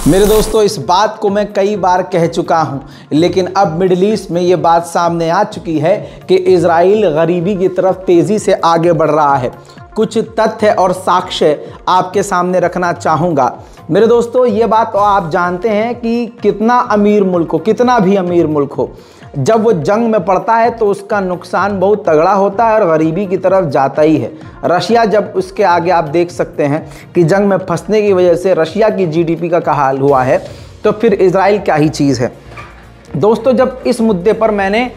मेरे दोस्तों, इस बात को मैं कई बार कह चुका हूं, लेकिन अब मिडिल ईस्ट में ये बात सामने आ चुकी है कि इजराइल गरीबी की तरफ तेज़ी से आगे बढ़ रहा है। कुछ तथ्य और साक्ष्य आपके सामने रखना चाहूँगा। मेरे दोस्तों, ये बात तो आप जानते हैं कि कितना अमीर मुल्क हो, कितना भी अमीर मुल्क हो, जब वो जंग में पड़ता है तो उसका नुकसान बहुत तगड़ा होता है और गरीबी की तरफ जाता ही है। रशिया जब उसके आगे आप देख सकते हैं कि जंग में फंसने की वजह से रशिया की जीडीपी का क्या हाल हुआ है, तो फिर इजराइल क्या ही चीज़ है। दोस्तों, जब इस मुद्दे पर मैंने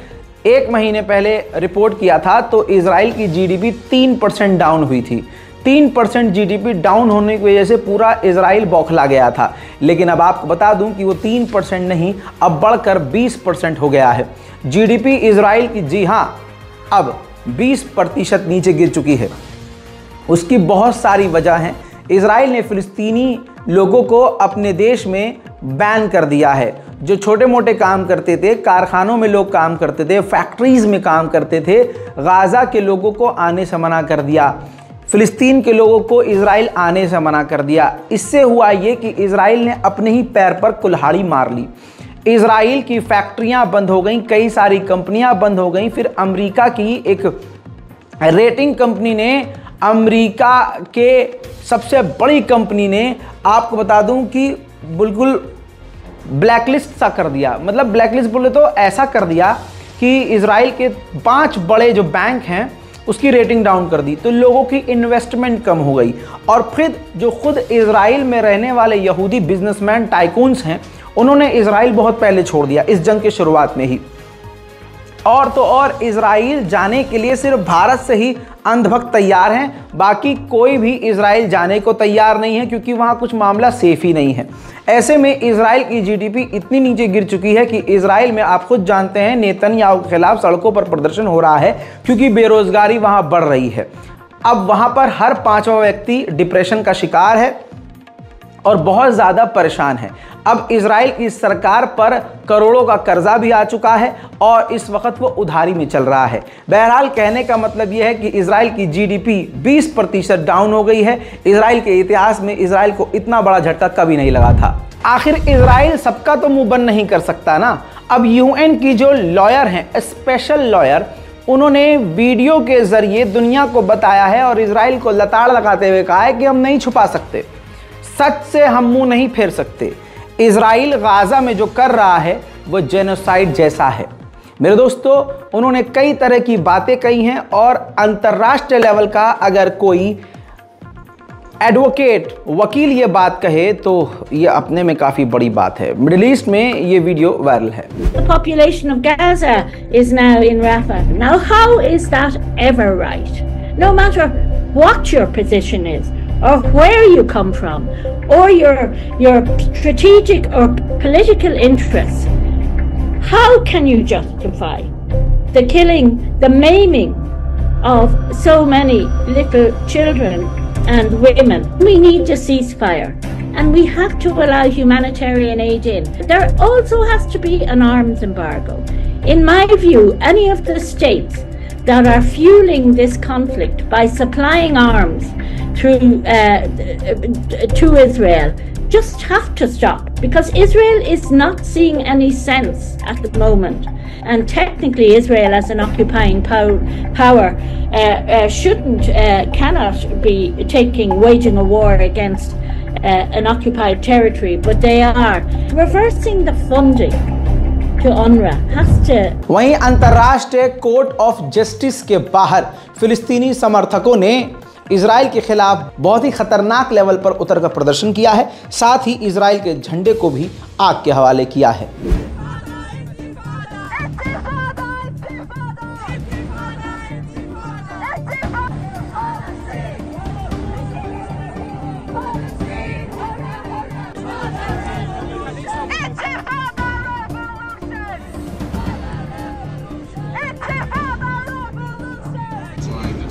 1 महीने पहले रिपोर्ट किया था तो इजराइल की जीडीपी 3% डाउन हुई थी। 3% जीडीपी डाउन होने की वजह से पूरा इजराइल बौखला गया था। लेकिन अब आपको बता दूं कि वो 3% नहीं, अब बढ़कर 20% हो गया है जीडीपी इजराइल की। जी हाँ, अब 20% नीचे गिर चुकी है। उसकी बहुत सारी वजह हैं। इजराइल ने फिलिस्तीनी लोगों को अपने देश में बैन कर दिया है। जो छोटे मोटे काम करते थे, कारखानों में लोग काम करते थे, फैक्ट्रीज़ में काम करते थे, गाज़ा के लोगों को आने से मना कर दिया। फ़िलिस्तीन के लोगों को इजराइल आने से मना कर दिया। इससे हुआ ये कि इजराइल ने अपने ही पैर पर कुल्हाड़ी मार ली। इजराइल की फैक्ट्रियां बंद हो गईं, कई सारी कंपनियां बंद हो गईं। फिर अमेरिका की एक रेटिंग कंपनी ने, अमेरिका के सबसे बड़ी कंपनी ने, आपको बता दूं कि बिल्कुल ब्लैकलिस्ट सा कर दिया। मतलब ब्लैकलिस्ट बोले तो ऐसा कर दिया कि इजराइल के 5 बड़े जो बैंक हैं उसकी रेटिंग डाउन कर दी, तो लोगों की इन्वेस्टमेंट कम हो गई। और फिर जो खुद इजराइल में रहने वाले यहूदी बिजनेसमैन टाइकून्स हैं, उन्होंने इजराइल बहुत पहले छोड़ दिया, इस जंग के शुरुआत में ही। और तो और इजराइल जाने के लिए सिर्फ भारत से ही अंधभक्त तैयार हैं, बाकी कोई भी इजराइल जाने को तैयार नहीं है, क्योंकि वहाँ कुछ मामला सेफ ही नहीं है। ऐसे में इजराइल की जीडीपी इतनी नीचे गिर चुकी है कि इजराइल में आप खुद जानते हैं नेतन्याहू के खिलाफ सड़कों पर प्रदर्शन हो रहा है, क्योंकि बेरोजगारी वहाँ बढ़ रही है। अब वहाँ पर हर 5वां व्यक्ति डिप्रेशन का शिकार है और बहुत ज़्यादा परेशान है। अब इजराइल की सरकार पर करोड़ों का कर्जा भी आ चुका है और इस वक्त वो उधारी में चल रहा है। बहरहाल, कहने का मतलब ये है कि इजराइल की जीडीपी 20% डाउन हो गई है। इजराइल के इतिहास में इजराइल को इतना बड़ा झटका कभी नहीं लगा था। आखिर इजराइल सबका तो मुंह बंद नहीं कर सकता ना। अब यूएन की जो लॉयर हैं, स्पेशल लॉयर, उन्होंने वीडियो के जरिए दुनिया को बताया है और इजराइल को लताड़ लगाते हुए कहा है कि हम नहीं छुपा सकते, सच से हम मुंह नहीं फेर सकते। इजराइल गाज़ा में जो कर रहा है वो जेनोसाइड जैसा है। मेरे दोस्तों, उन्होंने कई तरह की बातें कही हैं और अंतर्राष्ट्रीय लेवल का अगर कोई एडवोकेट, वकील ये बात कहे तो ये अपने में काफ़ी बड़ी बात है। मिडिल ईस्ट में ये वीडियो वायरल है। The population of Gaza is now in Rafah. Now, how is that ever right? No matter what your position is, or where you come from, or your strategic or political interests, how can you justify the killing, the maiming of so many little children and women? We need a ceasefire, and we have to allow humanitarian aid in. There also has to be an arms embargo. In my view, any of the states that are fueling this conflict by supplying arms through to Israel just have to stop, because Israel is not seeing any sense at the moment, and technically Israel as an occupying power cannot be waging a war against an occupied territory, but they are reversing the funding to UNRWA has to। वहीं अंतर्राष्ट्रीय court of justice के बाहर फिलिस्तीनी समर्थकों ने Israel के खिलाफ बहुत ही खतरनाक लेवल पर उतरकर प्रदर्शन किया है, साथ ही इजराइल के झंडे को भी आग के हवाले किया है।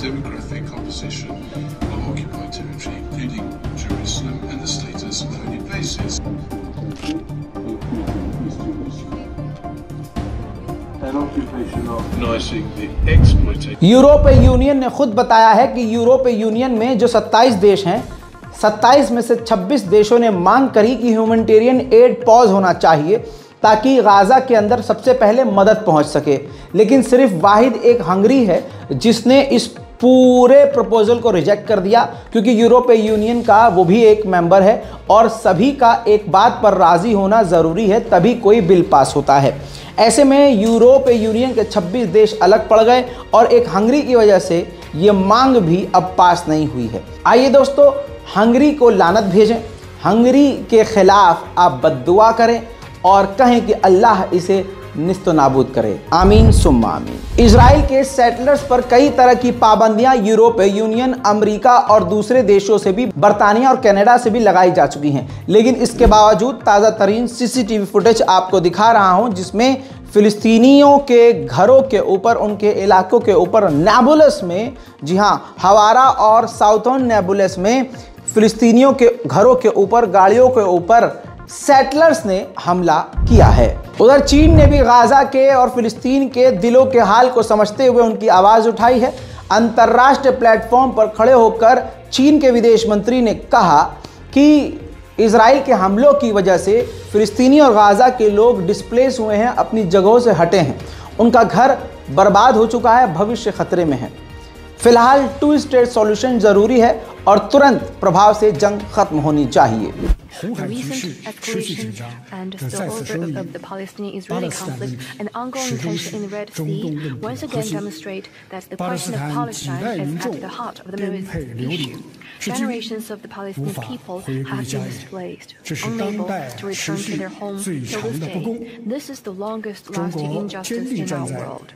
Demographic opposition of occupied territory, including Jerusalem and the status of holy places. यूरोपीय यूनियन ने खुद बताया है कि यूरोपीय यूनियन में जो 27 देश हैं, 27 में से 26 देशों ने मांग करी कि ह्यूमैनिटेरियन एड पॉज होना चाहिए ताकि गाज़ा के अंदर सबसे पहले मदद पहुंच सके। लेकिन सिर्फ वाहिद एक हंगरी है जिसने इस पूरे प्रपोजल को रिजेक्ट कर दिया, क्योंकि यूरोपीय यूनियन का वो भी एक मेंबर है और सभी का एक बात पर राज़ी होना ज़रूरी है, तभी कोई बिल पास होता है। ऐसे में यूरोपीय यूनियन के 26 देश अलग पड़ गए और एक हंगरी की वजह से ये मांग भी अब पास नहीं हुई है। आइए दोस्तों, हंगरी को लानत भेजें, हंगरी के खिलाफ आप बद्दुआ करें और कहें कि अल्लाह इसे निस्तो नाबूद करे। आमीन सुम्मा आमीन। इजराइल के सेटलर्स पर कई तरह की पाबंदियां यूरोपीय यूनियन, अमेरिका और दूसरे देशों से भी, बर्तानिया और कनाडा से भी लगाई जा चुकी हैं। लेकिन इसके बावजूद ताज़ा तरीन CCTV फुटेज आपको दिखा रहा हूं जिसमें फिलिस्तीनियों के घरों के ऊपर, उनके इलाकों के ऊपर नेबुलस में, जी हाँ, हवारा और साउथर्न नेबुलस में फिलिस्तीनियों के घरों के ऊपर, गाड़ियों के ऊपर सेटलर्स ने हमला किया है। उधर चीन ने भी गाज़ा के और फिलिस्तीन के दिलों के हाल को समझते हुए उनकी आवाज़ उठाई है। अंतर्राष्ट्रीय प्लेटफॉर्म पर खड़े होकर चीन के विदेश मंत्री ने कहा कि इजराइल के हमलों की वजह से फिलिस्तीनी और गाज़ा के लोग डिस्प्लेस हुए हैं, अपनी जगहों से हटे हैं, उनका घर बर्बाद हो चुका है, भविष्य खतरे में है। फिलहाल 2 स्टेट सॉल्यूशन ज़रूरी है और तुरंत प्रभाव से जंग खत्म होनी चाहिए। The recent escalation and spillover of the Palestinian-Israeli conflict and ongoing tension in the Red Sea once again demonstrate that the question of Palestine is at the heart of the Middle East issue. Generations of the Palestinian people have been displaced, unable to return to their home till this day. This is the longest-lasting injustice in our world.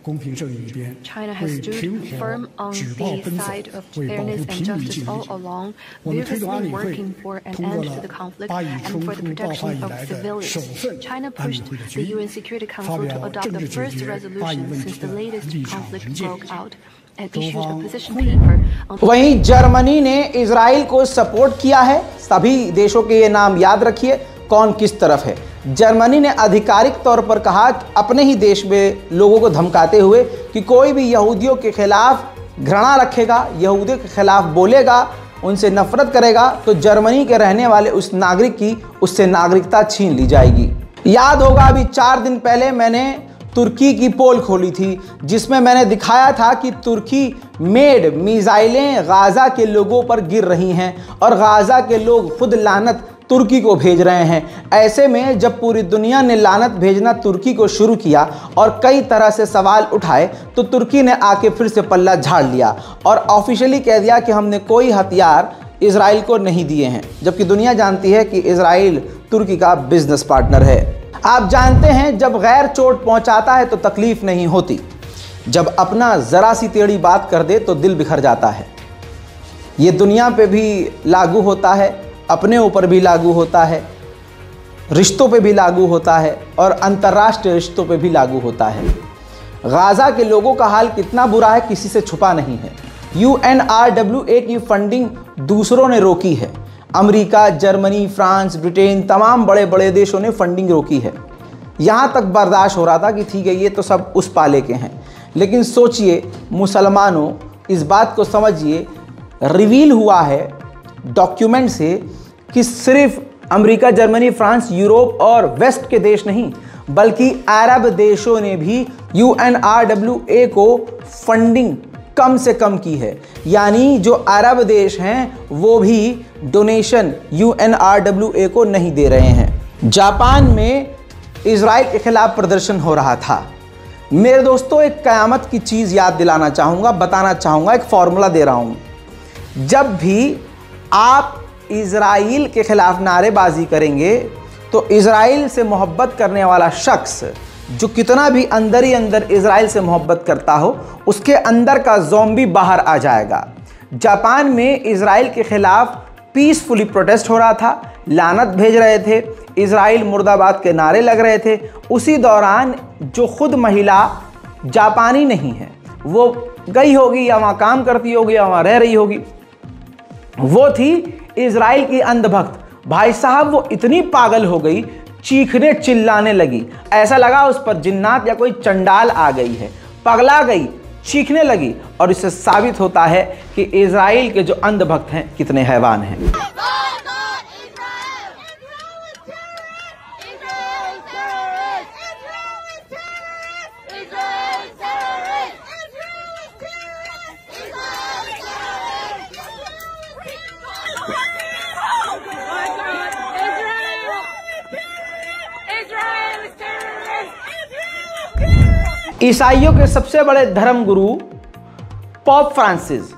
China has stood firm on the side of fairness and justice all along, vigorously working for an end to the conflict and for the protection of civilians. China pushed the UN Security Council to adopt the first resolution since the latest conflict broke out and issued a position paper on. वहीं Germany ने Israel को support किया है। सभी देशों के ये नाम याद रखिए कौन किस तरफ है। जर्मनी ने आधिकारिक तौर पर कहा अपने ही देश में लोगों को धमकाते हुए कि कोई भी यहूदियों के खिलाफ घृणा रखेगा, यहूदियों के खिलाफ बोलेगा, उनसे नफरत करेगा तो जर्मनी के रहने वाले उस नागरिक की उससे नागरिकता छीन ली जाएगी। याद होगा अभी 4 दिन पहले मैंने तुर्की की पोल खोली थी जिसमें मैंने दिखाया था कि तुर्की मेड मिसाइलें गाज़ा के लोगों पर गिर रही हैं और गाज़ा के लोग खुद लानत तुर्की को भेज रहे हैं। ऐसे में जब पूरी दुनिया ने लानत भेजना तुर्की को शुरू किया और कई तरह से सवाल उठाए तो तुर्की ने आके फिर से पल्ला झाड़ लिया और ऑफिशियली कह दिया कि हमने कोई हथियार इजराइल को नहीं दिए हैं, जबकि दुनिया जानती है कि इजराइल तुर्की का बिजनेस पार्टनर है। आप जानते हैं जब गैर चोट पहुंचाता है तो तकलीफ नहीं होती, जब अपना ज़रा सी टेढ़ी बात कर दे तो दिल बिखर जाता है। ये दुनिया पे भी लागू होता है, अपने ऊपर भी लागू होता है, रिश्तों पे भी लागू होता है और अंतर्राष्ट्रीय रिश्तों पे भी लागू होता है। गाज़ा के लोगों का हाल कितना बुरा है किसी से छुपा नहीं है। UNRWA की फंडिंग दूसरों ने रोकी है। अमेरिका, जर्मनी, फ्रांस, ब्रिटेन, तमाम बड़े बड़े देशों ने फंडिंग रोकी है। यहाँ तक बर्दाश्त हो रहा था कि ठीक है ये तो सब उस पाले के हैं, लेकिन सोचिए मुसलमानों, इस बात को समझिए, रिवील हुआ है डॉक्यूमेंट से कि सिर्फ अमेरिका, जर्मनी, फ्रांस, यूरोप और वेस्ट के देश नहीं बल्कि अरब देशों ने भी UNRWA को फंडिंग कम से कम की है। यानी जो अरब देश हैं वो भी डोनेशन UNRWA को नहीं दे रहे हैं। जापान में इजराइल के खिलाफ प्रदर्शन हो रहा था। मेरे दोस्तों, एक क़यामत की चीज़ याद दिलाना चाहूँगा, बताना चाहूँगा, एक फॉर्मूला दे रहा हूँ। जब भी आप इजराइल के खिलाफ नारेबाजी करेंगे तो इजराइल से मोहब्बत करने वाला शख्स जो कितना भी अंदर ही अंदर इजराइल से मोहब्बत करता हो उसके अंदर का ज़ॉम्बी बाहर आ जाएगा। जापान में इजराइल के खिलाफ पीसफुली प्रोटेस्ट हो रहा था, लानत भेज रहे थे, इजराइल मुर्दाबाद के नारे लग रहे थे। उसी दौरान जो खुद महिला जापानी नहीं है, वो गई होगी या वहाँ काम करती होगी या वहाँ रह रही होगी, वो थी इजराइल की अंधभक्त। भाई साहब वो इतनी पागल हो गई, चीखने चिल्लाने लगी, ऐसा लगा उस पर जिन्नात या कोई चंडाल आ गई है, पगला गई, चीखने लगी। और इससे साबित होता है कि इजराइल के जो अंधभक्त हैं कितने हैवान हैं। ईसाइयों के सबसे बड़े धर्म गुरु पोप फ्रांसिस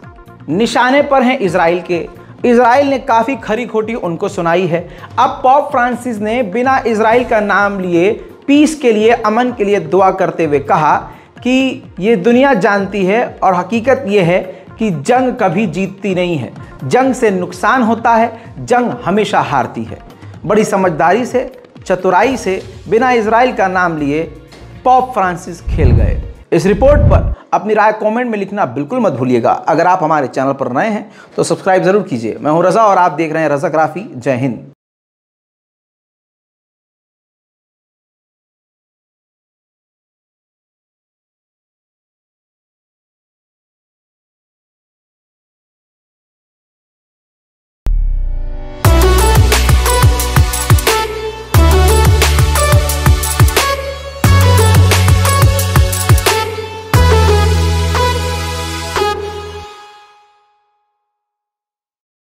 निशाने पर हैं इजराइल के। इजराइल ने काफ़ी खरी खोटी उनको सुनाई है। अब पोप फ्रांसिस ने बिना इजराइल का नाम लिए पीस के लिए, अमन के लिए दुआ करते हुए कहा कि ये दुनिया जानती है और हकीकत ये है कि जंग कभी जीतती नहीं है, जंग से नुकसान होता है, जंग हमेशा हारती है। बड़ी समझदारी से, चतुराई से बिना इजराइल का नाम लिए पोप फ्रांसिस खेल गए। इस रिपोर्ट पर अपनी राय कमेंट में लिखना बिल्कुल मत भूलिएगा। अगर आप हमारे चैनल पर नए हैं तो सब्सक्राइब जरूर कीजिए। मैं हूं रजा और आप देख रहे हैं रजा ग्राफी। जय हिंद।